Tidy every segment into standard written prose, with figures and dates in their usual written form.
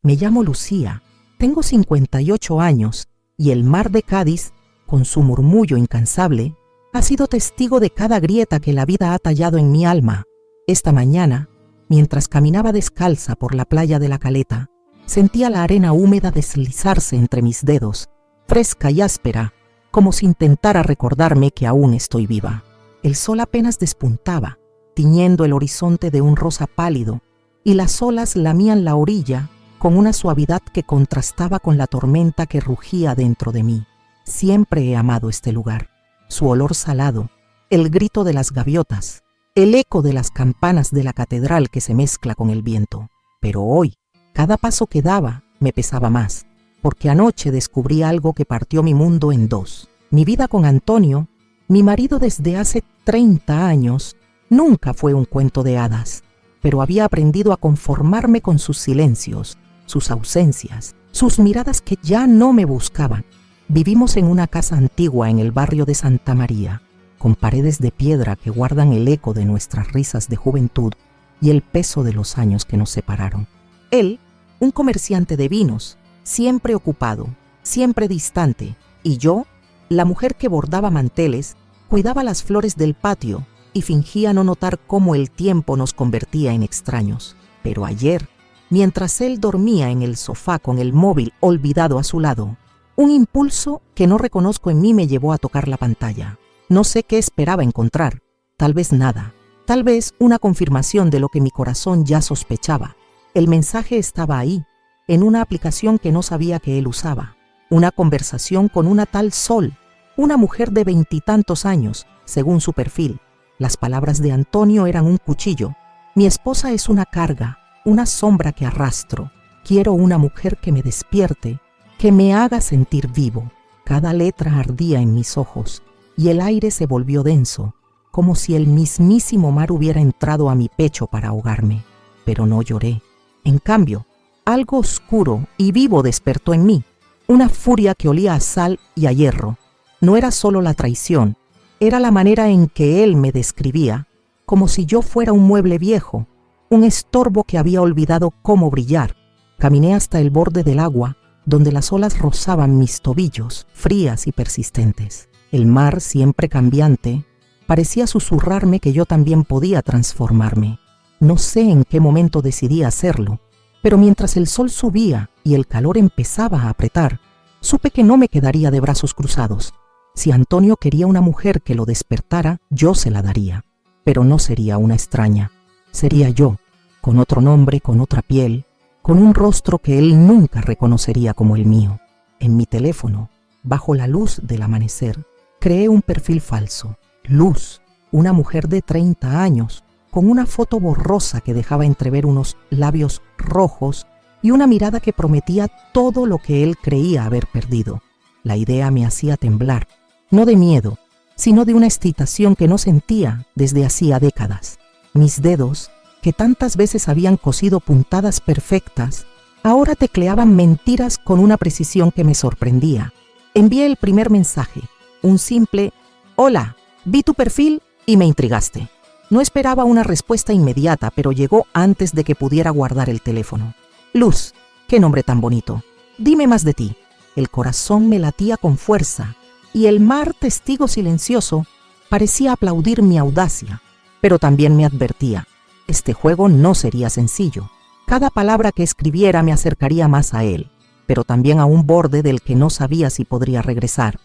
Me llamo Lucía, tengo 58 años y el mar de Cádiz, con su murmullo incansable, ha sido testigo de cada grieta que la vida ha tallado en mi alma. Esta mañana, mientras caminaba descalza por la playa de La Caleta, sentía la arena húmeda deslizarse entre mis dedos, fresca y áspera, como si intentara recordarme que aún estoy viva. El sol apenas despuntaba, tiñendo el horizonte de un rosa pálido, y las olas lamían la orilla con una suavidad que contrastaba con la tormenta que rugía dentro de mí. Siempre he amado este lugar, su olor salado, el grito de las gaviotas, el eco de las campanas de la catedral que se mezcla con el viento. Pero hoy, cada paso que daba me pesaba más, porque anoche descubrí algo que partió mi mundo en dos. Mi vida con Antonio, mi marido desde hace 30 años, nunca fue un cuento de hadas, pero había aprendido a conformarme con sus silencios, sus ausencias, sus miradas que ya no me buscaban. Vivimos en una casa antigua en el barrio de Santa María, con paredes de piedra que guardan el eco de nuestras risas de juventud y el peso de los años que nos separaron. Él, un comerciante de vinos, siempre ocupado, siempre distante, y yo, la mujer que bordaba manteles, cuidaba las flores del patio y fingía no notar cómo el tiempo nos convertía en extraños. Pero ayer, mientras él dormía en el sofá con el móvil olvidado a su lado, un impulso que no reconozco en mí me llevó a tocar la pantalla. No sé qué esperaba encontrar, tal vez nada, tal vez una confirmación de lo que mi corazón ya sospechaba. El mensaje estaba ahí, en una aplicación que no sabía que él usaba. Una conversación con una tal Sol, una mujer de 20 y tantos años, según su perfil. Las palabras de Antonio eran un cuchillo. Mi esposa es una carga, una sombra que arrastro. Quiero una mujer que me despierte, que me haga sentir vivo. Cada letra ardía en mis ojos y el aire se volvió denso, como si el mismísimo mar hubiera entrado a mi pecho para ahogarme. Pero no lloré. En cambio, algo oscuro y vivo despertó en mí, una furia que olía a sal y a hierro. No era solo la traición, era la manera en que él me describía, como si yo fuera un mueble viejo, un estorbo que había olvidado cómo brillar. Caminé hasta el borde del agua, donde las olas rozaban mis tobillos, frías y persistentes. El mar, siempre cambiante, parecía susurrarme que yo también podía transformarme. No sé en qué momento decidí hacerlo, pero mientras el sol subía y el calor empezaba a apretar, supe que no me quedaría de brazos cruzados. Si Antonio quería una mujer que lo despertara, yo se la daría. Pero no sería una extraña, sería yo, con otro nombre, con otra piel, con un rostro que él nunca reconocería como el mío. En mi teléfono, bajo la luz del amanecer, creé un perfil falso. Luz, una mujer de 30 años, con una foto borrosa que dejaba entrever unos labios rojos y una mirada que prometía todo lo que él creía haber perdido. La idea me hacía temblar, no de miedo, sino de una excitación que no sentía desde hacía décadas. Mis dedos, que tantas veces habían cosido puntadas perfectas, ahora tecleaban mentiras con una precisión que me sorprendía. Envié el primer mensaje, un simple «Hola, vi tu perfil y me intrigaste». No esperaba una respuesta inmediata, pero llegó antes de que pudiera guardar el teléfono. «Luz, qué nombre tan bonito. Dime más de ti». El corazón me latía con fuerza y el mar, testigo silencioso, parecía aplaudir mi audacia, pero también me advertía. Este juego no sería sencillo. Cada palabra que escribiera me acercaría más a él, pero también a un borde del que no sabía si podría regresar.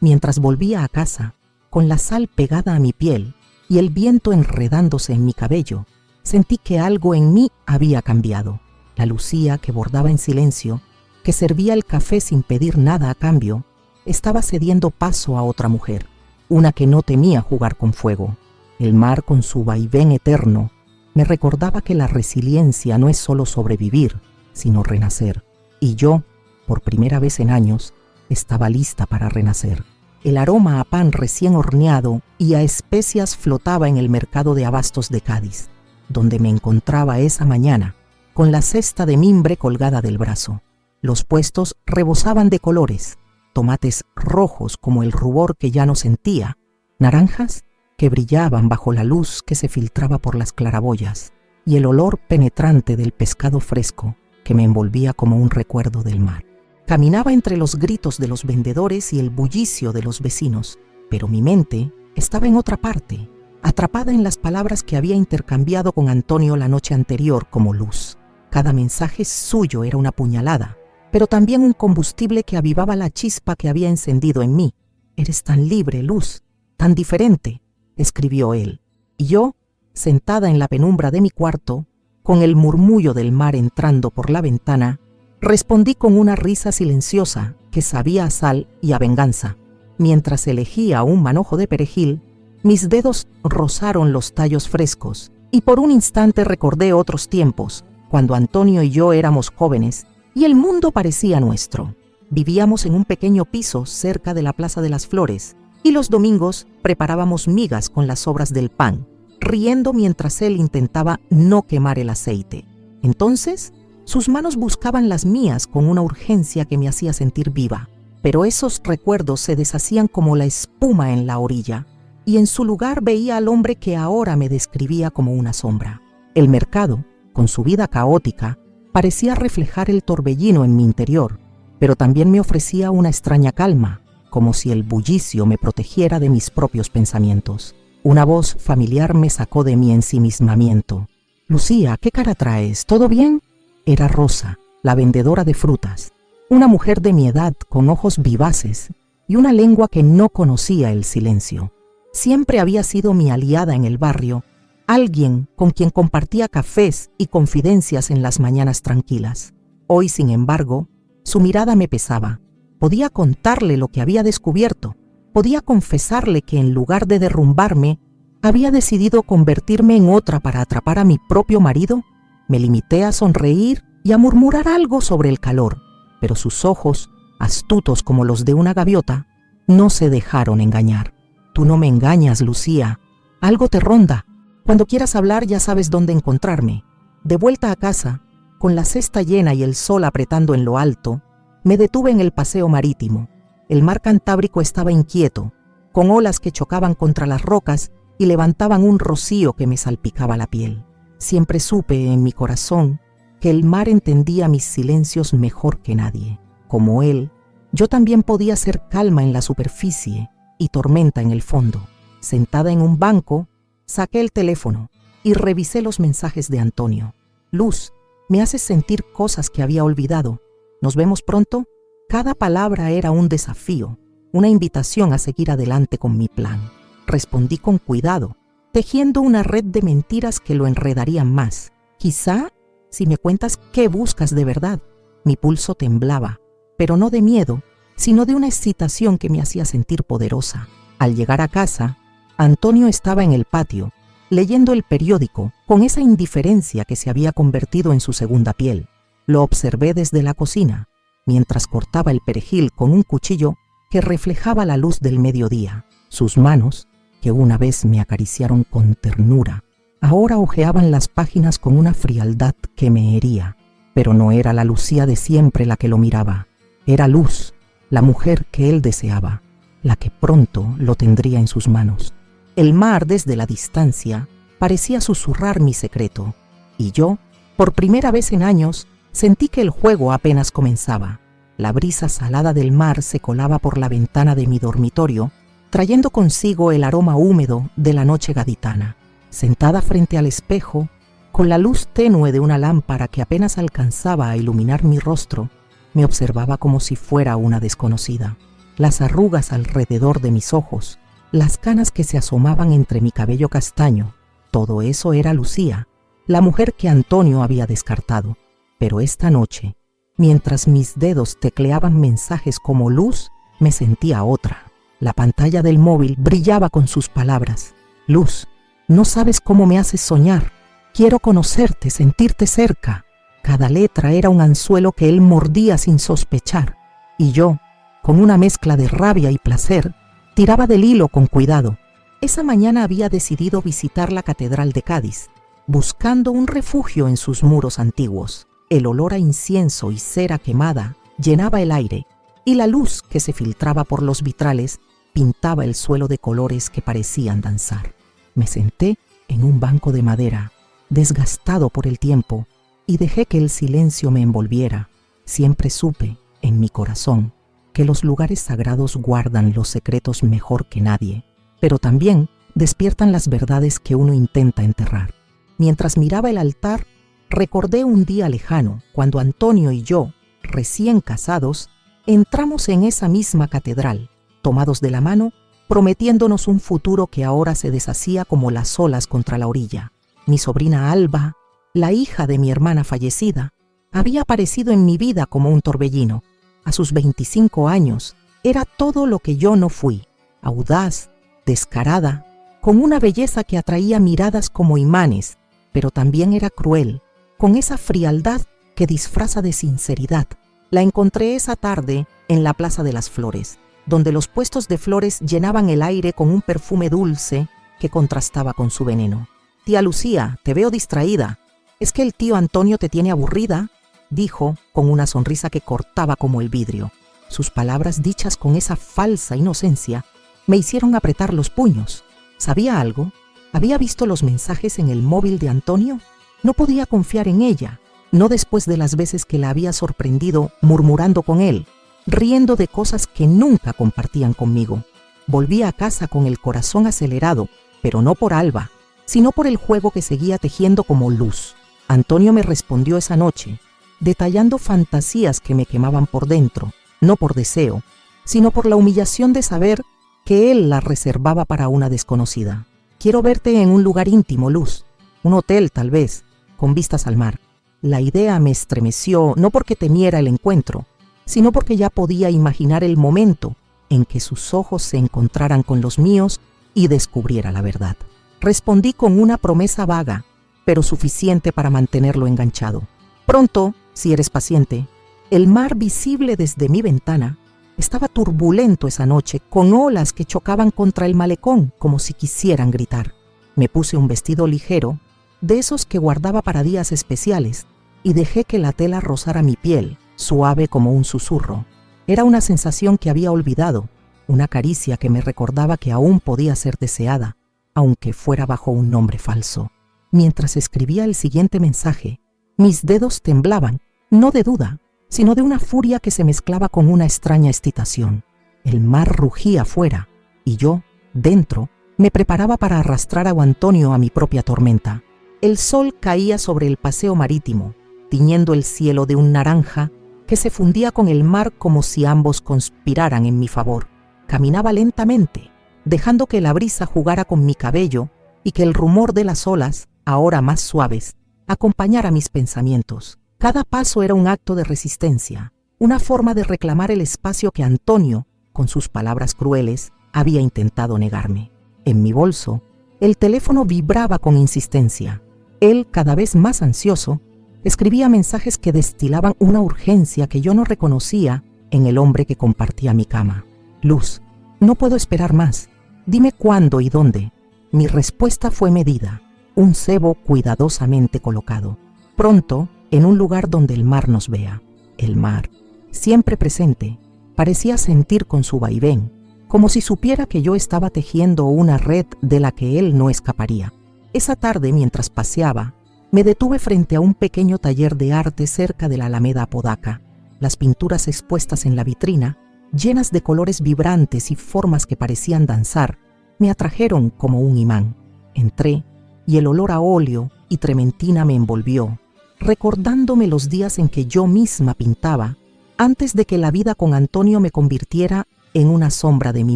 Mientras volvía a casa, con la sal pegada a mi piel y el viento enredándose en mi cabello, sentí que algo en mí había cambiado. La Lucía que bordaba en silencio, que servía el café sin pedir nada a cambio, estaba cediendo paso a otra mujer, una que no temía jugar con fuego. El mar, con su vaivén eterno, me recordaba que la resiliencia no es solo sobrevivir, sino renacer. Y yo, por primera vez en años, estaba lista para renacer. El aroma a pan recién horneado y a especias flotaba en el mercado de abastos de Cádiz, donde me encontraba esa mañana, con la cesta de mimbre colgada del brazo. Los puestos rebosaban de colores, tomates rojos como el rubor que ya no sentía, naranjas que brillaban bajo la luz que se filtraba por las claraboyas, y el olor penetrante del pescado fresco que me envolvía como un recuerdo del mar. Caminaba entre los gritos de los vendedores y el bullicio de los vecinos, pero mi mente estaba en otra parte, atrapada en las palabras que había intercambiado con Antonio la noche anterior como luz. Cada mensaje suyo era una puñalada, pero también un combustible que avivaba la chispa que había encendido en mí. «Eres tan libre, Luz, tan diferente», escribió él. Y yo, sentada en la penumbra de mi cuarto, con el murmullo del mar entrando por la ventana, respondí con una risa silenciosa que sabía a sal y a venganza. Mientras elegía un manojo de perejil, mis dedos rozaron los tallos frescos y por un instante recordé otros tiempos, cuando Antonio y yo éramos jóvenes y el mundo parecía nuestro. Vivíamos en un pequeño piso cerca de la Plaza de las Flores y los domingos preparábamos migas con las sobras del pan, riendo mientras él intentaba no quemar el aceite. Entonces, sus manos buscaban las mías con una urgencia que me hacía sentir viva, pero esos recuerdos se deshacían como la espuma en la orilla, y en su lugar veía al hombre que ahora me describía como una sombra. El mercado, con su vida caótica, parecía reflejar el torbellino en mi interior, pero también me ofrecía una extraña calma, como si el bullicio me protegiera de mis propios pensamientos. Una voz familiar me sacó de mi ensimismamiento. «Lucía, ¿qué cara traes? ¿Todo bien?» Era Rosa, la vendedora de frutas, una mujer de mi edad con ojos vivaces y una lengua que no conocía el silencio. Siempre había sido mi aliada en el barrio, alguien con quien compartía cafés y confidencias en las mañanas tranquilas. Hoy, sin embargo, su mirada me pesaba. Podía contarle lo que había descubierto. Podía confesarle que en lugar de derrumbarme, había decidido convertirme en otra para atrapar a mi propio marido. Me limité a sonreír y a murmurar algo sobre el calor, pero sus ojos, astutos como los de una gaviota, no se dejaron engañar. «Tú no me engañas, Lucía. Algo te ronda. Cuando quieras hablar ya sabes dónde encontrarme». De vuelta a casa, con la cesta llena y el sol apretando en lo alto, me detuve en el paseo marítimo. El mar Cantábrico estaba inquieto, con olas que chocaban contra las rocas y levantaban un rocío que me salpicaba la piel. Siempre supe en mi corazón que el mar entendía mis silencios mejor que nadie. Como él, yo también podía ser calma en la superficie y tormenta en el fondo. Sentada en un banco, saqué el teléfono y revisé los mensajes de Antonio. «Luz, me haces sentir cosas que había olvidado. ¿Nos vemos pronto?» Cada palabra era un desafío, una invitación a seguir adelante con mi plan. Respondí con cuidado, tejiendo una red de mentiras que lo enredarían más. «Quizá, si me cuentas qué buscas de verdad». Mi pulso temblaba, pero no de miedo, sino de una excitación que me hacía sentir poderosa. Al llegar a casa, Antonio estaba en el patio, leyendo el periódico, con esa indiferencia que se había convertido en su segunda piel. Lo observé desde la cocina, mientras cortaba el perejil con un cuchillo que reflejaba la luz del mediodía. Sus manos, que una vez me acariciaron con ternura, ahora hojeaban las páginas con una frialdad que me hería. Pero no era la Lucía de siempre la que lo miraba. Era Luz, la mujer que él deseaba, la que pronto lo tendría en sus manos. El mar desde la distancia parecía susurrar mi secreto, y yo, por primera vez en años, sentí que el juego apenas comenzaba. La brisa salada del mar se colaba por la ventana de mi dormitorio, trayendo consigo el aroma húmedo de la noche gaditana. Sentada frente al espejo, con la luz tenue de una lámpara que apenas alcanzaba a iluminar mi rostro, me observaba como si fuera una desconocida. Las arrugas alrededor de mis ojos, las canas que se asomaban entre mi cabello castaño, todo eso era Lucía, la mujer que Antonio había descartado. Pero esta noche, mientras mis dedos tecleaban mensajes como Luz, me sentía otra. La pantalla del móvil brillaba con sus palabras. «Luz, no sabes cómo me haces soñar. Quiero conocerte, sentirte cerca». Cada letra era un anzuelo que él mordía sin sospechar, y yo, con una mezcla de rabia y placer, tiraba del hilo con cuidado. Esa mañana había decidido visitar la Catedral de Cádiz, buscando un refugio en sus muros antiguos. El olor a incienso y cera quemada llenaba el aire, y la luz que se filtraba por los vitrales pintaba el suelo de colores que parecían danzar. Me senté en un banco de madera, desgastado por el tiempo, y dejé que el silencio me envolviera. Siempre supe, en mi corazón, que los lugares sagrados guardan los secretos mejor que nadie, pero también despiertan las verdades que uno intenta enterrar. Mientras miraba el altar, recordé un día lejano, cuando Antonio y yo, recién casados, entramos en esa misma catedral, tomados de la mano, prometiéndonos un futuro que ahora se deshacía como las olas contra la orilla. Mi sobrina Alba, la hija de mi hermana fallecida, había aparecido en mi vida como un torbellino. A sus 25 años, era todo lo que yo no fui: audaz, descarada, con una belleza que atraía miradas como imanes, pero también era cruel, con esa frialdad que disfraza de sinceridad. La encontré esa tarde en la Plaza de las Flores, donde los puestos de flores llenaban el aire con un perfume dulce que contrastaba con su veneno. «Tía Lucía, te veo distraída. ¿Es que el tío Antonio te tiene aburrida?», dijo con una sonrisa que cortaba como el vidrio. Sus palabras, dichas con esa falsa inocencia, me hicieron apretar los puños. ¿Sabía algo? ¿Había visto los mensajes en el móvil de Antonio? No podía confiar en ella, no después de las veces que la había sorprendido murmurando con él, riendo de cosas que nunca compartían conmigo. Volví a casa con el corazón acelerado, pero no por Alba, sino por el juego que seguía tejiendo como luz. Antonio me respondió esa noche, detallando fantasías que me quemaban por dentro, no por deseo, sino por la humillación de saber que él las reservaba para una desconocida. «Quiero verte en un lugar íntimo, Luz, un hotel tal vez, con vistas al mar». La idea me estremeció, no porque temiera el encuentro, sino porque ya podía imaginar el momento en que sus ojos se encontraran con los míos y descubriera la verdad. Respondí con una promesa vaga, pero suficiente para mantenerlo enganchado. «Pronto, si eres paciente». El mar, visible desde mi ventana, estaba turbulento esa noche, con olas que chocaban contra el malecón como si quisieran gritar. Me puse un vestido ligero, de esos que guardaba para días especiales, y dejé que la tela rozara mi piel, suave como un susurro. Era una sensación que había olvidado, una caricia que me recordaba que aún podía ser deseada, aunque fuera bajo un nombre falso. Mientras escribía el siguiente mensaje, mis dedos temblaban, no de duda, sino de una furia que se mezclaba con una extraña excitación. El mar rugía afuera, y yo, dentro, me preparaba para arrastrar a Antonio a mi propia tormenta. El sol caía sobre el paseo marítimo, tiñendo el cielo de un naranja que se fundía con el mar como si ambos conspiraran en mi favor. Caminaba lentamente, dejando que la brisa jugara con mi cabello y que el rumor de las olas, ahora más suaves, acompañara mis pensamientos. Cada paso era un acto de resistencia, una forma de reclamar el espacio que Antonio, con sus palabras crueles, había intentado negarme. En mi bolso, el teléfono vibraba con insistencia. Él, cada vez más ansioso, escribía mensajes que destilaban una urgencia que yo no reconocía en el hombre que compartía mi cama. «Luz, no puedo esperar más. Dime cuándo y dónde». Mi respuesta fue medida, un cebo cuidadosamente colocado. «Pronto, en un lugar donde el mar nos vea». El mar, siempre presente, parecía sentir con su vaivén, como si supiera que yo estaba tejiendo una red de la que él no escaparía. Esa tarde, mientras paseaba, me detuve frente a un pequeño taller de arte cerca de la Alameda Apodaca. Las pinturas expuestas en la vitrina, llenas de colores vibrantes y formas que parecían danzar, me atrajeron como un imán. Entré, y el olor a óleo y trementina me envolvió, recordándome los días en que yo misma pintaba, antes de que la vida con Antonio me convirtiera en una sombra de mí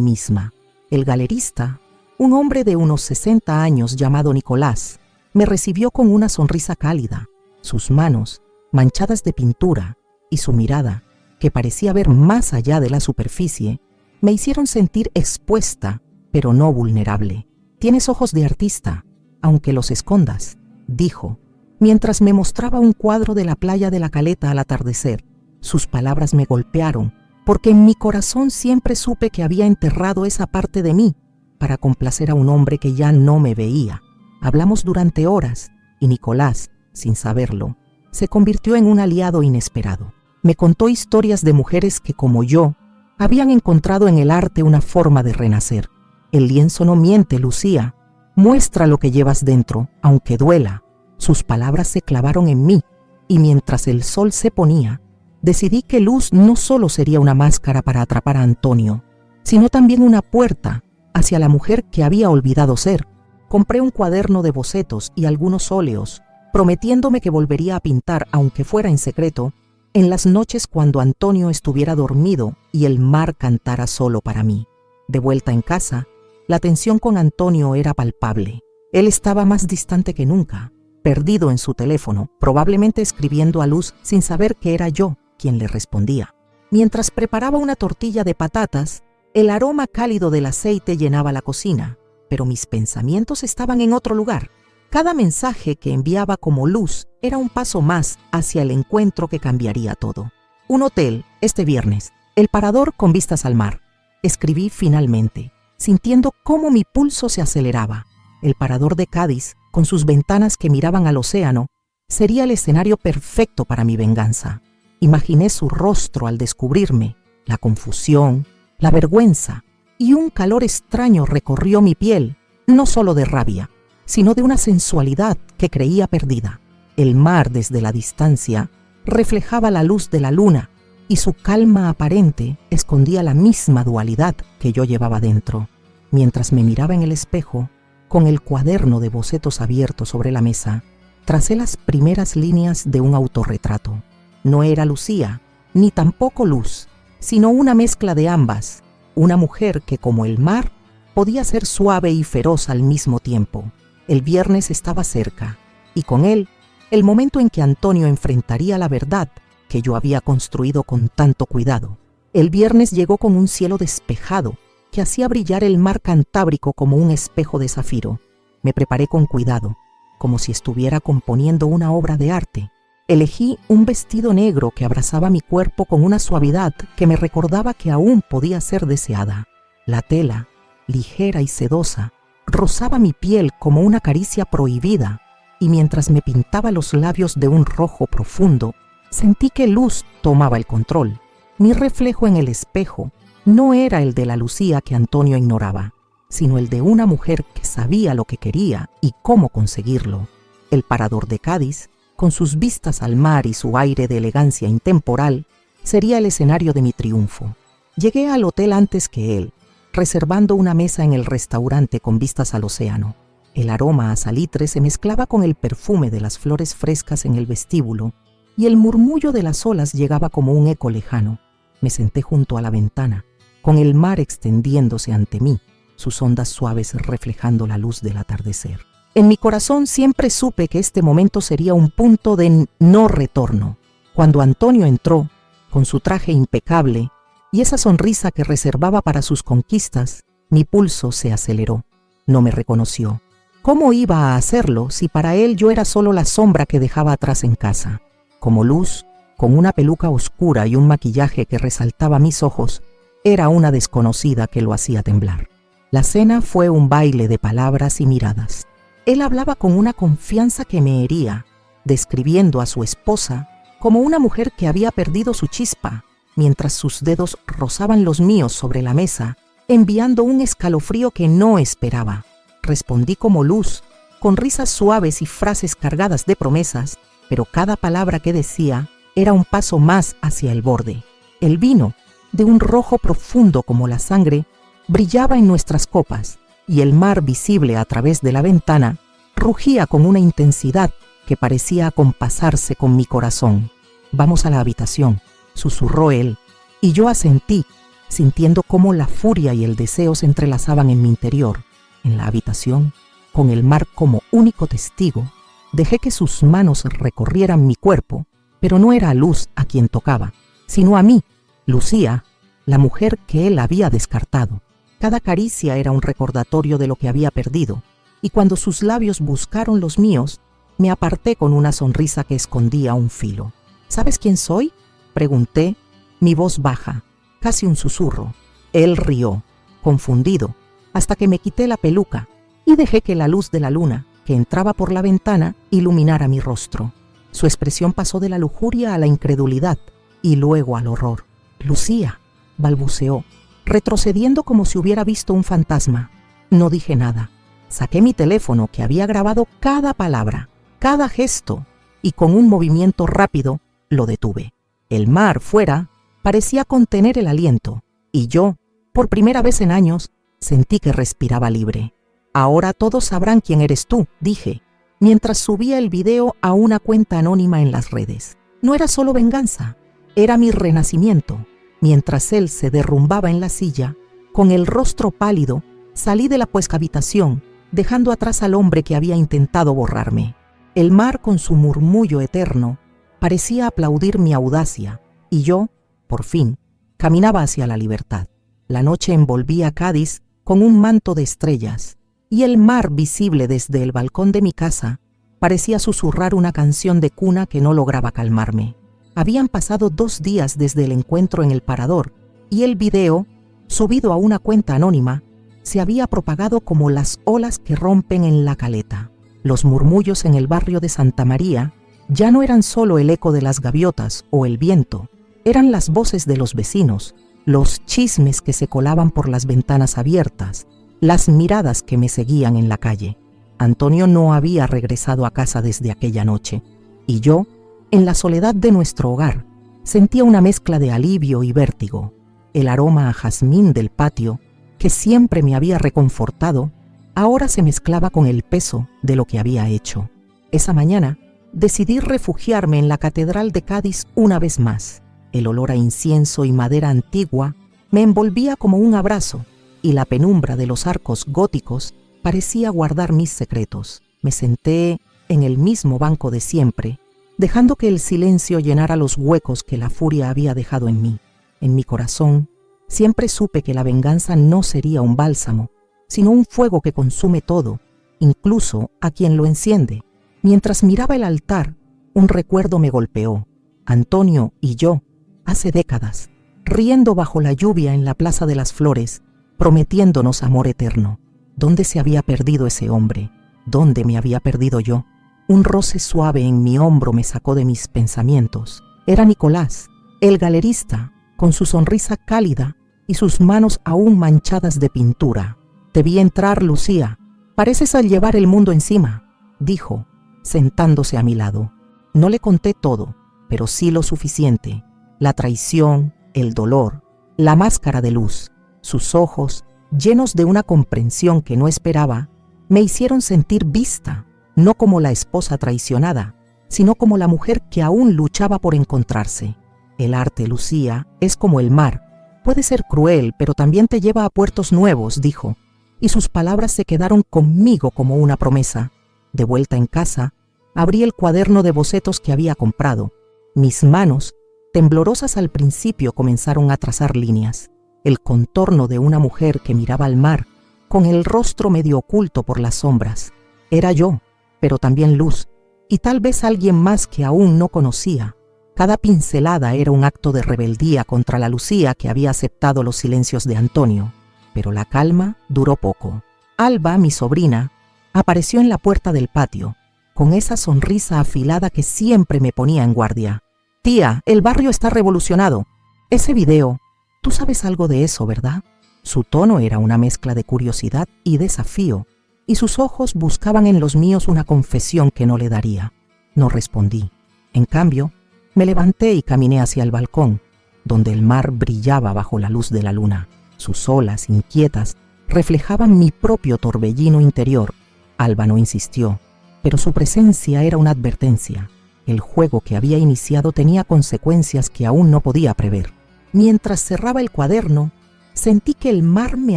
misma. El galerista, un hombre de unos 60 años llamado Nicolás, me recibió con una sonrisa cálida. Sus manos, manchadas de pintura, y su mirada, que parecía ver más allá de la superficie, me hicieron sentir expuesta, pero no vulnerable. «Tienes ojos de artista, aunque los escondas», dijo, mientras me mostraba un cuadro de la playa de la Caleta al atardecer. Sus palabras me golpearon, porque en mi corazón siempre supe que había enterrado esa parte de mí para complacer a un hombre que ya no me veía. Hablamos durante horas, y Nicolás, sin saberlo, se convirtió en un aliado inesperado. Me contó historias de mujeres que, como yo, habían encontrado en el arte una forma de renacer. «El lienzo no miente, Lucía. Muestra lo que llevas dentro, aunque duela». Sus palabras se clavaron en mí, y mientras el sol se ponía, decidí que Luz no solo sería una máscara para atrapar a Antonio, sino también una puerta hacia la mujer que había olvidado ser. Compré un cuaderno de bocetos y algunos óleos, prometiéndome que volvería a pintar, aunque fuera en secreto, en las noches cuando Antonio estuviera dormido y el mar cantara solo para mí. De vuelta en casa, la tensión con Antonio era palpable. Él estaba más distante que nunca, perdido en su teléfono, probablemente escribiendo a Luz sin saber que era yo quien le respondía. Mientras preparaba una tortilla de patatas, el aroma cálido del aceite llenaba la cocina, pero mis pensamientos estaban en otro lugar. Cada mensaje que enviaba como Luz era un paso más hacia el encuentro que cambiaría todo. Un hotel, este viernes, el parador con vistas al mar. Escribí finalmente, sintiendo cómo mi pulso se aceleraba. El parador de Cádiz, con sus ventanas que miraban al océano, sería el escenario perfecto para mi venganza. Imaginé su rostro al descubrirme, la confusión, la vergüenza, y un calor extraño recorrió mi piel, no solo de rabia, sino de una sensualidad que creía perdida. El mar desde la distancia reflejaba la luz de la luna y su calma aparente escondía la misma dualidad que yo llevaba dentro. Mientras me miraba en el espejo, con el cuaderno de bocetos abierto sobre la mesa, tracé las primeras líneas de un autorretrato. No era Lucía, ni tampoco Luz, sino una mezcla de ambas, una mujer que, como el mar, podía ser suave y feroz al mismo tiempo. El viernes estaba cerca, y con él, el momento en que Antonio enfrentaría la verdad que yo había construido con tanto cuidado. El viernes llegó con un cielo despejado que hacía brillar el mar Cantábrico como un espejo de zafiro. Me preparé con cuidado, como si estuviera componiendo una obra de arte. Elegí un vestido negro que abrazaba mi cuerpo con una suavidad que me recordaba que aún podía ser deseada. La tela, ligera y sedosa, rozaba mi piel como una caricia prohibida, y mientras me pintaba los labios de un rojo profundo, sentí que Luz tomaba el control. Mi reflejo en el espejo no era el de la Lucía que Antonio ignoraba, sino el de una mujer que sabía lo que quería y cómo conseguirlo. El parador de Cádiz, con sus vistas al mar y su aire de elegancia intemporal, sería el escenario de mi triunfo. Llegué al hotel antes que él, reservando una mesa en el restaurante con vistas al océano. El aroma a salitre se mezclaba con el perfume de las flores frescas en el vestíbulo, y el murmullo de las olas llegaba como un eco lejano. Me senté junto a la ventana, con el mar extendiéndose ante mí, sus ondas suaves reflejando la luz del atardecer. En mi corazón siempre supe que este momento sería un punto de no retorno. Cuando Antonio entró, con su traje impecable y esa sonrisa que reservaba para sus conquistas, mi pulso se aceleró. No me reconoció. ¿Cómo iba a hacerlo si para él yo era solo la sombra que dejaba atrás en casa? Como Luz, con una peluca oscura y un maquillaje que resaltaba mis ojos, era una desconocida que lo hacía temblar. La cena fue un baile de palabras y miradas. Él hablaba con una confianza que me hería, describiendo a su esposa como una mujer que había perdido su chispa, mientras sus dedos rozaban los míos sobre la mesa, enviando un escalofrío que no esperaba. Respondí como Luz, con risas suaves y frases cargadas de promesas, pero cada palabra que decía era un paso más hacia el borde. El vino, de un rojo profundo como la sangre, brillaba en nuestras copas, y el mar visible a través de la ventana rugía con una intensidad que parecía acompasarse con mi corazón. «Vamos a la habitación», susurró él, y yo asentí, sintiendo cómo la furia y el deseo se entrelazaban en mi interior. En la habitación, con el mar como único testigo, dejé que sus manos recorrieran mi cuerpo, pero no era a Luz a quien tocaba, sino a mí, Lucía, la mujer que él había descartado. Cada caricia era un recordatorio de lo que había perdido, y cuando sus labios buscaron los míos, me aparté con una sonrisa que escondía un filo. «¿Sabes quién soy?», pregunté, mi voz baja, casi un susurro. Él rió, confundido, hasta que me quité la peluca y dejé que la luz de la luna, que entraba por la ventana, iluminara mi rostro. Su expresión pasó de la lujuria a la incredulidad y luego al horror. «Lucía», balbuceó, retrocediendo como si hubiera visto un fantasma. No dije nada. Saqué mi teléfono que había grabado cada palabra, cada gesto, y con un movimiento rápido lo detuve. El mar fuera parecía contener el aliento y yo, por primera vez en años, sentí que respiraba libre. Ahora todos sabrán quién eres tú, dije, mientras subía el video a una cuenta anónima en las redes. No era solo venganza, era mi renacimiento. Mientras él se derrumbaba en la silla, con el rostro pálido, salí de la habitación, dejando atrás al hombre que había intentado borrarme. El mar, con su murmullo eterno, parecía aplaudir mi audacia, y yo, por fin, caminaba hacia la libertad. La noche envolvía Cádiz con un manto de estrellas, y el mar, visible desde el balcón de mi casa, parecía susurrar una canción de cuna que no lograba calmarme. Habían pasado 2 días desde el encuentro en el parador, y el video, subido a una cuenta anónima, se había propagado como las olas que rompen en la caleta. Los murmullos en el barrio de Santa María ya no eran solo el eco de las gaviotas o el viento, eran las voces de los vecinos, los chismes que se colaban por las ventanas abiertas, las miradas que me seguían en la calle. Antonio no había regresado a casa desde aquella noche, y yo, en la soledad de nuestro hogar, sentía una mezcla de alivio y vértigo. El aroma a jazmín del patio, que siempre me había reconfortado, ahora se mezclaba con el peso de lo que había hecho. Esa mañana decidí refugiarme en la Catedral de Cádiz una vez más. El olor a incienso y madera antigua me envolvía como un abrazo, y la penumbra de los arcos góticos parecía guardar mis secretos. Me senté en el mismo banco de siempre, dejando que el silencio llenara los huecos que la furia había dejado en mí. En mi corazón siempre supe que la venganza no sería un bálsamo, sino un fuego que consume todo, incluso a quien lo enciende. Mientras miraba el altar, un recuerdo me golpeó. Antonio y yo, hace décadas, riendo bajo la lluvia en la Plaza de las Flores, prometiéndonos amor eterno. ¿Dónde se había perdido ese hombre? ¿Dónde me había perdido yo? Un roce suave en mi hombro me sacó de mis pensamientos. Era Nicolás, el galerista, con su sonrisa cálida y sus manos aún manchadas de pintura. «Te vi entrar, Lucía. Pareces al llevar el mundo encima», dijo, sentándose a mi lado. No le conté todo, pero sí lo suficiente. La traición, el dolor, la máscara de luz. Sus ojos, llenos de una comprensión que no esperaba, me hicieron sentir vista, no como la esposa traicionada, sino como la mujer que aún luchaba por encontrarse. El arte, Lucía, es como el mar. Puede ser cruel, pero también te lleva a puertos nuevos, dijo, y sus palabras se quedaron conmigo como una promesa. De vuelta en casa, abrí el cuaderno de bocetos que había comprado. Mis manos, temblorosas al principio, comenzaron a trazar líneas. El contorno de una mujer que miraba al mar, con el rostro medio oculto por las sombras. Era yo, pero también Luz, y tal vez alguien más que aún no conocía. Cada pincelada era un acto de rebeldía contra la Lucía que había aceptado los silencios de Antonio. Pero la calma duró poco. Alba, mi sobrina, apareció en la puerta del patio, con esa sonrisa afilada que siempre me ponía en guardia. «Tía, el barrio está revolucionado. Ese video, tú sabes algo de eso, ¿verdad?» Su tono era una mezcla de curiosidad y desafío, y sus ojos buscaban en los míos una confesión que no le daría. No respondí. En cambio, me levanté y caminé hacia el balcón, donde el mar brillaba bajo la luz de la luna. Sus olas inquietas reflejaban mi propio torbellino interior. Alba no insistió, pero su presencia era una advertencia. El juego que había iniciado tenía consecuencias que aún no podía prever. Mientras cerraba el cuaderno, sentí que el mar me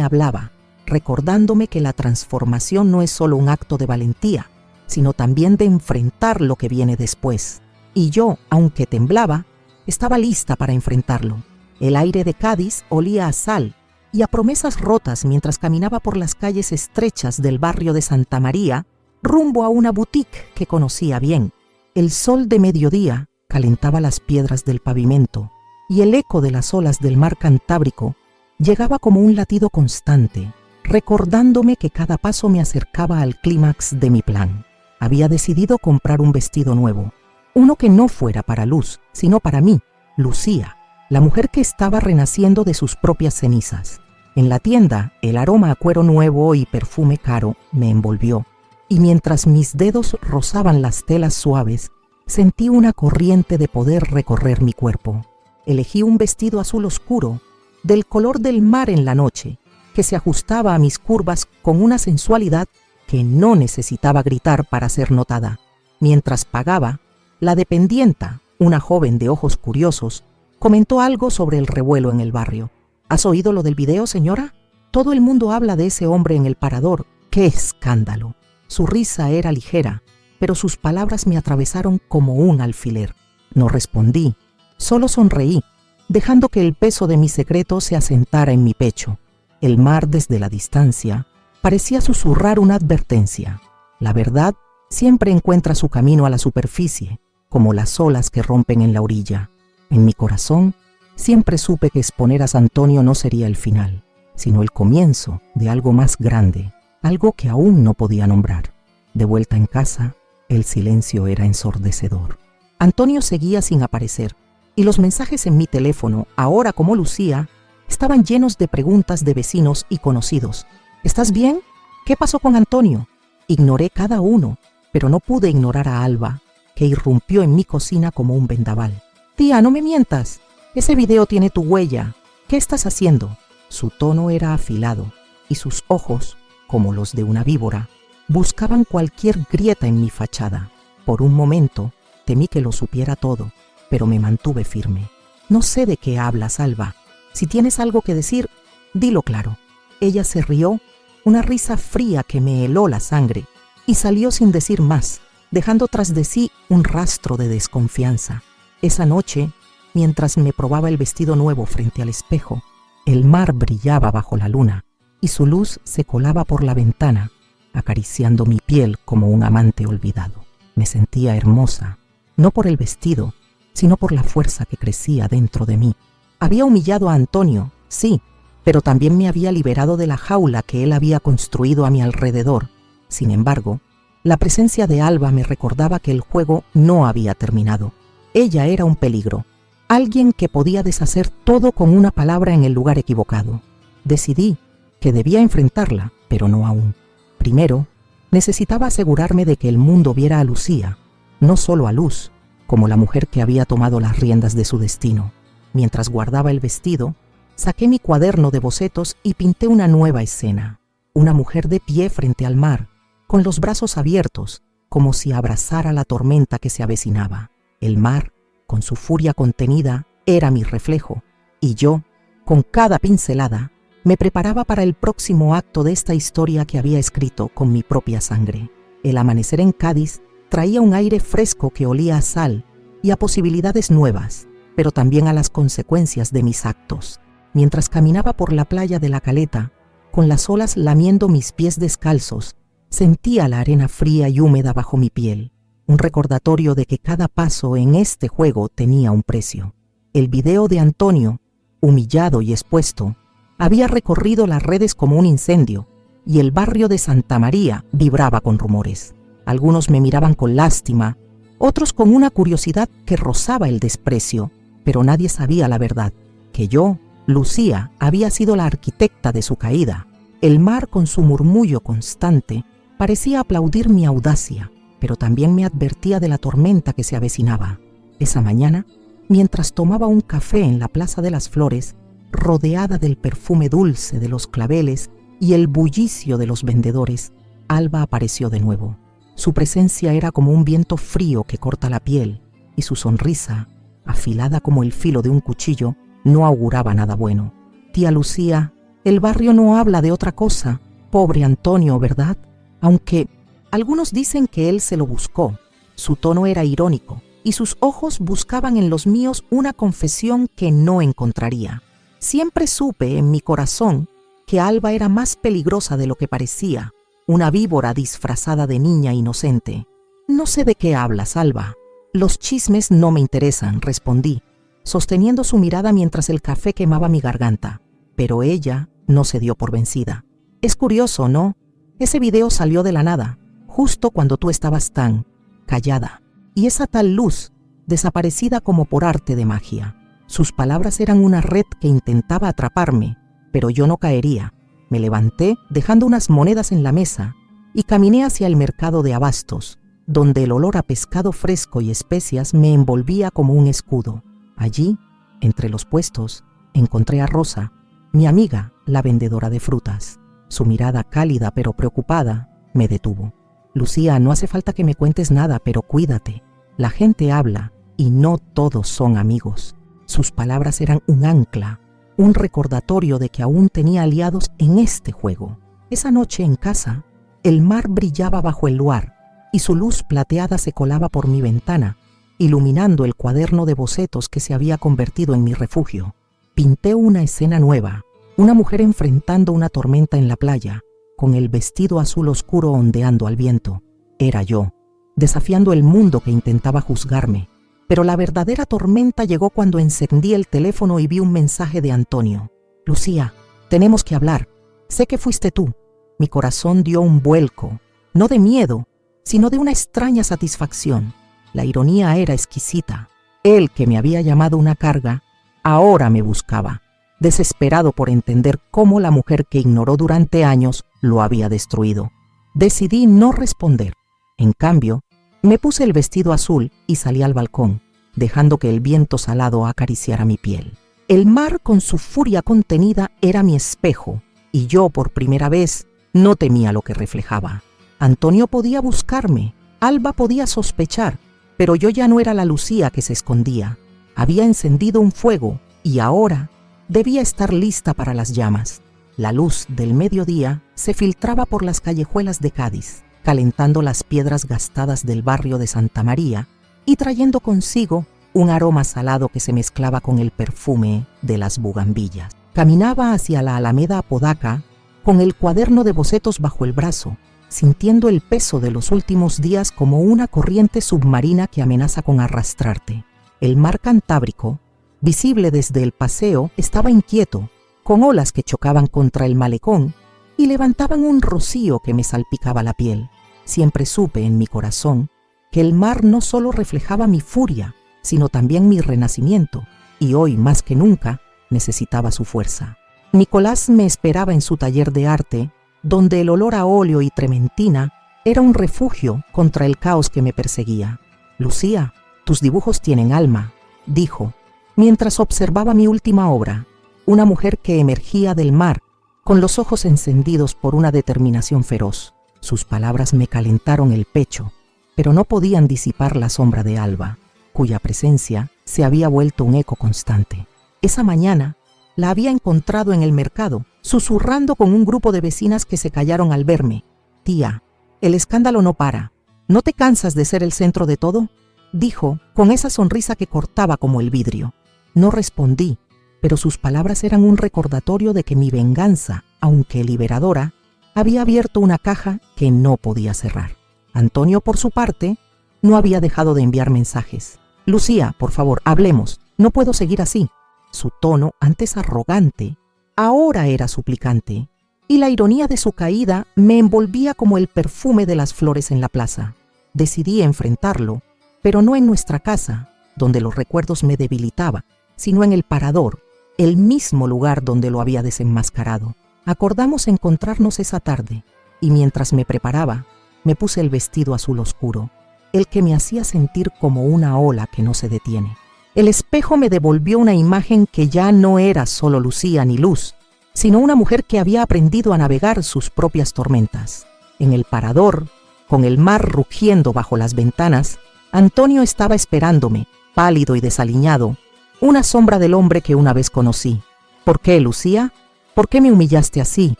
hablaba, recordándome que la transformación no es solo un acto de valentía, sino también de enfrentar lo que viene después. Y yo, aunque temblaba, estaba lista para enfrentarlo. El aire de Cádiz olía a sal y a promesas rotas mientras caminaba por las calles estrechas del barrio de Santa María, rumbo a una boutique que conocía bien. El sol de mediodía calentaba las piedras del pavimento y el eco de las olas del mar Cantábrico llegaba como un latido constante, recordándome que cada paso me acercaba al clímax de mi plan. Había decidido comprar un vestido nuevo, uno que no fuera para Luz, sino para mí, Lucía, la mujer que estaba renaciendo de sus propias cenizas. En la tienda, el aroma a cuero nuevo y perfume caro me envolvió, y mientras mis dedos rozaban las telas suaves, Sentí una corriente de poder recorrer mi cuerpo. Elegí un vestido azul oscuro, del color del mar en la noche, que se ajustaba a mis curvas con una sensualidad que no necesitaba gritar para ser notada. Mientras pagaba, la dependienta, una joven de ojos curiosos, comentó algo sobre el revuelo en el barrio. ¿Has oído lo del video, señora? Todo el mundo habla de ese hombre en el parador. ¡Qué escándalo! Su risa era ligera, pero sus palabras me atravesaron como un alfiler. No respondí, solo sonreí, dejando que el peso de mi secreto se asentara en mi pecho. El mar desde la distancia parecía susurrar una advertencia. La verdad siempre encuentra su camino a la superficie, como las olas que rompen en la orilla. En mi corazón siempre supe que exponer a Antonio no sería el final, sino el comienzo de algo más grande, algo que aún no podía nombrar. De vuelta en casa, el silencio era ensordecedor. Antonio seguía sin aparecer, y los mensajes en mi teléfono, ahora como Lucía, estaban llenos de preguntas de vecinos y conocidos. ¿Estás bien? ¿Qué pasó con Antonio? Ignoré cada uno, pero no pude ignorar a Alba, que irrumpió en mi cocina como un vendaval. Tía, no me mientas. Ese video tiene tu huella. ¿Qué estás haciendo? Su tono era afilado, y sus ojos, como los de una víbora, buscaban cualquier grieta en mi fachada. Por un momento, temí que lo supiera todo, pero me mantuve firme. No sé de qué hablas, Alba. Si tienes algo que decir, dilo claro. Ella se rió, una risa fría que me heló la sangre, y salió sin decir más, dejando tras de sí un rastro de desconfianza. Esa noche, mientras me probaba el vestido nuevo frente al espejo, el mar brillaba bajo la luna, y su luz se colaba por la ventana, acariciando mi piel como un amante olvidado. Me sentía hermosa, no por el vestido, sino por la fuerza que crecía dentro de mí. Había humillado a Antonio, sí, pero también me había liberado de la jaula que él había construido a mi alrededor. Sin embargo, la presencia de Alba me recordaba que el juego no había terminado. Ella era un peligro, alguien que podía deshacer todo con una palabra en el lugar equivocado. Decidí que debía enfrentarla, pero no aún. Primero, necesitaba asegurarme de que el mundo viera a Lucía, no solo a Luz, como la mujer que había tomado las riendas de su destino. Mientras guardaba el vestido, saqué mi cuaderno de bocetos y pinté una nueva escena. Una mujer de pie frente al mar, con los brazos abiertos, como si abrazara la tormenta que se avecinaba. El mar, con su furia contenida, era mi reflejo, y yo, con cada pincelada, me preparaba para el próximo acto de esta historia que había escrito con mi propia sangre. El amanecer en Cádiz traía un aire fresco que olía a sal y a posibilidades nuevas, pero también a las consecuencias de mis actos. Mientras caminaba por la playa de La Caleta, con las olas lamiendo mis pies descalzos, sentía la arena fría y húmeda bajo mi piel, un recordatorio de que cada paso en este juego tenía un precio. El video de Antonio, humillado y expuesto, había recorrido las redes como un incendio, y el barrio de Santa María vibraba con rumores. Algunos me miraban con lástima, otros con una curiosidad que rozaba el desprecio, pero nadie sabía la verdad, que yo, Lucía, había sido la arquitecta de su caída. El mar, con su murmullo constante, parecía aplaudir mi audacia, pero también me advertía de la tormenta que se avecinaba. Esa mañana, mientras tomaba un café en la Plaza de las Flores, rodeada del perfume dulce de los claveles y el bullicio de los vendedores, Alba apareció de nuevo. Su presencia era como un viento frío que corta la piel, y su sonrisa, afilada como el filo de un cuchillo, no auguraba nada bueno. Tía Lucía, el barrio no habla de otra cosa. Pobre Antonio, ¿verdad? Aunque algunos dicen que él se lo buscó. Su tono era irónico, y sus ojos buscaban en los míos una confesión que no encontraría. Siempre supe en mi corazón que Alba era más peligrosa de lo que parecía, una víbora disfrazada de niña inocente. No sé de qué hablas, Alba. Los chismes no me interesan, respondí, sosteniendo su mirada mientras el café quemaba mi garganta. Pero ella no se dio por vencida. Es curioso, ¿no? Ese video salió de la nada, justo cuando tú estabas tan callada. Y esa tal Luz, desaparecida como por arte de magia. Sus palabras eran una red que intentaba atraparme, pero yo no caería. Me levanté, dejando unas monedas en la mesa, y caminé hacia el mercado de abastos, donde el olor a pescado fresco y especias me envolvía como un escudo. Allí, entre los puestos, encontré a Rosa, mi amiga, la vendedora de frutas. Su mirada cálida pero preocupada me detuvo. Lucía, no hace falta que me cuentes nada, pero cuídate. La gente habla y no todos son amigos. Sus palabras eran un ancla, un recordatorio de que aún tenía aliados en este juego. Esa noche en casa, el mar brillaba bajo el luar y su luz plateada se colaba por mi ventana, iluminando el cuaderno de bocetos que se había convertido en mi refugio. Pinté una escena nueva, una mujer enfrentando una tormenta en la playa, con el vestido azul oscuro ondeando al viento. Era yo, desafiando el mundo que intentaba juzgarme. Pero la verdadera tormenta llegó cuando encendí el teléfono y vi un mensaje de Antonio. Lucía, tenemos que hablar. Sé que fuiste tú. Mi corazón dio un vuelco, no de miedo, sino de una extraña satisfacción. La ironía era exquisita. Él, que me había llamado una carga, ahora me buscaba, desesperado por entender cómo la mujer que ignoró durante años lo había destruido. Decidí no responder. En cambio, me puse el vestido azul y salí al balcón, dejando que el viento salado acariciara mi piel. El mar, con su furia contenida, era mi espejo, y yo, por primera vez, no temía lo que reflejaba. Antonio podía buscarme, Alba podía sospechar, pero yo ya no era la Lucía que se escondía. Había encendido un fuego y ahora debía estar lista para las llamas. La luz del mediodía se filtraba por las callejuelas de Cádiz, calentando las piedras gastadas del barrio de Santa María y trayendo consigo un aroma salado que se mezclaba con el perfume de las bugambillas. Caminaba hacia la Alameda Apodaca con el cuaderno de bocetos bajo el brazo, sintiendo el peso de los últimos días como una corriente submarina que amenaza con arrastrarte. El mar Cantábrico, visible desde el paseo, estaba inquieto, con olas que chocaban contra el malecón y levantaban un rocío que me salpicaba la piel. Siempre supe en mi corazón que el mar no solo reflejaba mi furia, sino también mi renacimiento, y hoy más que nunca necesitaba su fuerza. Nicolás me esperaba en su taller de arte, donde el olor a óleo y trementina era un refugio contra el caos que me perseguía. Lucía, tus dibujos tienen alma, dijo, mientras observaba mi última obra, una mujer que emergía del mar, con los ojos encendidos por una determinación feroz. Sus palabras me calentaron el pecho, pero no podían disipar la sombra de Alba, cuya presencia se había vuelto un eco constante. Esa mañana la había encontrado en el mercado, susurrando con un grupo de vecinas que se callaron al verme. Tía, el escándalo no para. ¿No te cansas de ser el centro de todo?, dijo, con esa sonrisa que cortaba como el vidrio. No respondí, pero sus palabras eran un recordatorio de que mi venganza, aunque liberadora, había abierto una caja que no podía cerrar. Antonio, por su parte, no había dejado de enviar mensajes. Lucía, por favor, hablemos. No puedo seguir así. Su tono, antes arrogante, ahora era suplicante, y la ironía de su caída me envolvía como el perfume de las flores en la plaza. Decidí enfrentarlo, pero no en nuestra casa, donde los recuerdos me debilitaban, sino en el parador, el mismo lugar donde lo había desenmascarado. Acordamos encontrarnos esa tarde, y mientras me preparaba, me puse el vestido azul oscuro, el que me hacía sentir como una ola que no se detiene. El espejo me devolvió una imagen que ya no era solo Lucía ni luz, sino una mujer que había aprendido a navegar sus propias tormentas. En el parador, con el mar rugiendo bajo las ventanas, Antonio estaba esperándome, pálido y desaliñado, una sombra del hombre que una vez conocí. ¿Por qué, Lucía? ¿Por qué me humillaste así?,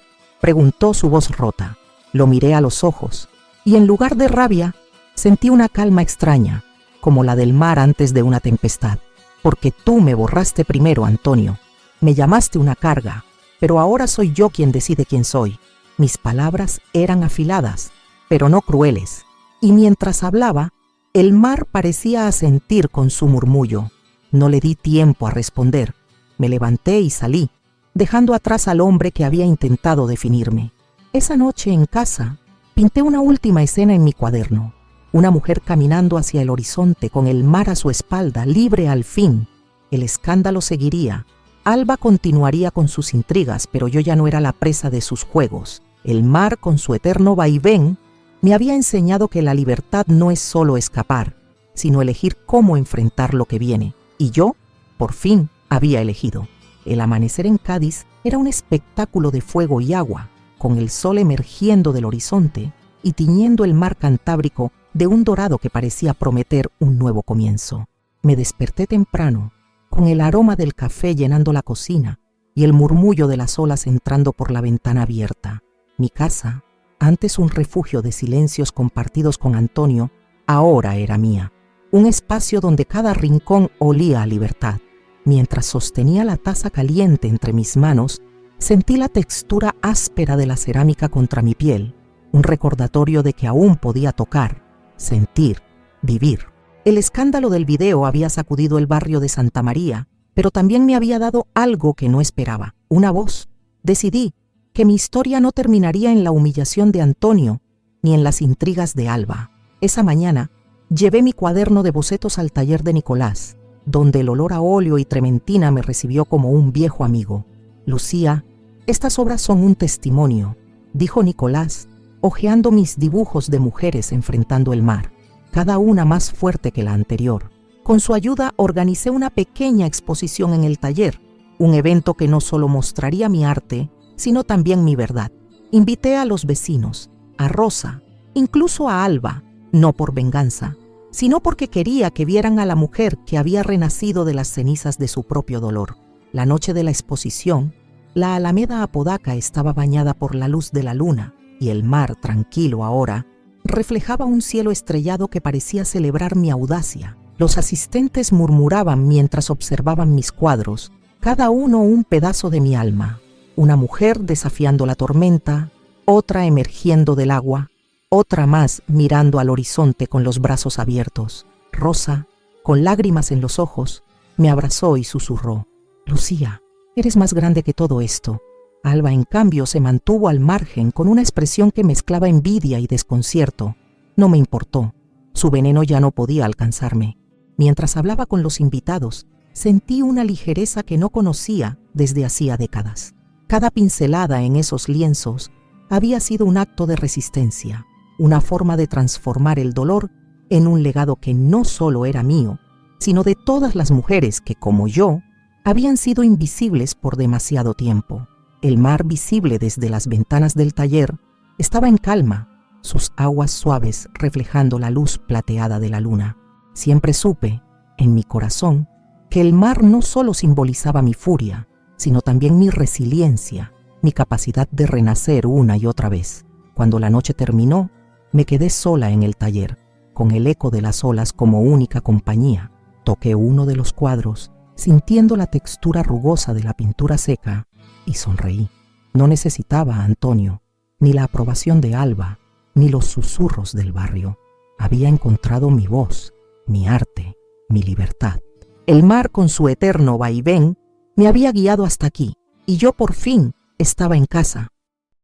preguntó su voz rota. Lo miré a los ojos, y en lugar de rabia, sentí una calma extraña, como la del mar antes de una tempestad. Porque tú me borraste primero, Antonio. Me llamaste una carga, pero ahora soy yo quien decide quién soy. Mis palabras eran afiladas, pero no crueles, y mientras hablaba, el mar parecía asentir con su murmullo. No le di tiempo a responder. Me levanté y salí, dejando atrás al hombre que había intentado definirme. Esa noche en casa, pinté una última escena en mi cuaderno. Una mujer caminando hacia el horizonte con el mar a su espalda, libre al fin. El escándalo seguiría. Alba continuaría con sus intrigas, pero yo ya no era la presa de sus juegos. El mar, con su eterno vaivén, Me había enseñado que la libertad no es solo escapar, sino elegir cómo enfrentar lo que viene. Y yo, por fin, había elegido. El amanecer en Cádiz era un espectáculo de fuego y agua, con el sol emergiendo del horizonte y tiñendo el mar Cantábrico de un dorado que parecía prometer un nuevo comienzo. Me desperté temprano, con el aroma del café llenando la cocina y el murmullo de las olas entrando por la ventana abierta. Mi casa, antes un refugio de silencios compartidos con Antonio, ahora era mía. Un espacio donde cada rincón olía a libertad. Mientras sostenía la taza caliente entre mis manos, sentí la textura áspera de la cerámica contra mi piel, un recordatorio de que aún podía tocar, sentir, vivir. El escándalo del video había sacudido el barrio de Santa María, pero también me había dado algo que no esperaba, una voz. Decidí que mi historia no terminaría en la humillación de Antonio ni en las intrigas de Alba. Esa mañana llevé mi cuaderno de bocetos al taller de Nicolás, donde el olor a óleo y trementina me recibió como un viejo amigo. Lucía, estas obras son un testimonio, dijo Nicolás, hojeando mis dibujos de mujeres enfrentando el mar, cada una más fuerte que la anterior. Con su ayuda organicé una pequeña exposición en el taller, un evento que no solo mostraría mi arte, sino también mi verdad. Invité a los vecinos, a Rosa, incluso a Alba, no por venganza, sino porque quería que vieran a la mujer que había renacido de las cenizas de su propio dolor. La noche de la exposición, la Alameda Apodaca estaba bañada por la luz de la luna y el mar, tranquilo ahora, reflejaba un cielo estrellado que parecía celebrar mi audacia. Los asistentes murmuraban mientras observaban mis cuadros, cada uno un pedazo de mi alma. Una mujer desafiando la tormenta, otra emergiendo del agua, otra más mirando al horizonte con los brazos abiertos. Rosa, con lágrimas en los ojos, me abrazó y susurró: «Lucía, eres más grande que todo esto». Alba, en cambio, se mantuvo al margen con una expresión que mezclaba envidia y desconcierto. No me importó. Su veneno ya no podía alcanzarme. Mientras hablaba con los invitados, sentí una ligereza que no conocía desde hacía décadas. Cada pincelada en esos lienzos había sido un acto de resistencia, una forma de transformar el dolor en un legado que no solo era mío, sino de todas las mujeres que, como yo, habían sido invisibles por demasiado tiempo. El mar, visible desde las ventanas del taller, estaba en calma, sus aguas suaves reflejando la luz plateada de la luna. Siempre supe, en mi corazón, que el mar no solo simbolizaba mi furia, sino también mi resiliencia, mi capacidad de renacer una y otra vez. Cuando la noche terminó, me quedé sola en el taller, con el eco de las olas como única compañía. Toqué uno de los cuadros, sintiendo la textura rugosa de la pintura seca, y sonreí. No necesitaba a Antonio, ni la aprobación de Alba, ni los susurros del barrio. Había encontrado mi voz, mi arte, mi libertad. El mar, con su eterno vaivén, me había guiado hasta aquí, y yo por fin estaba en casa,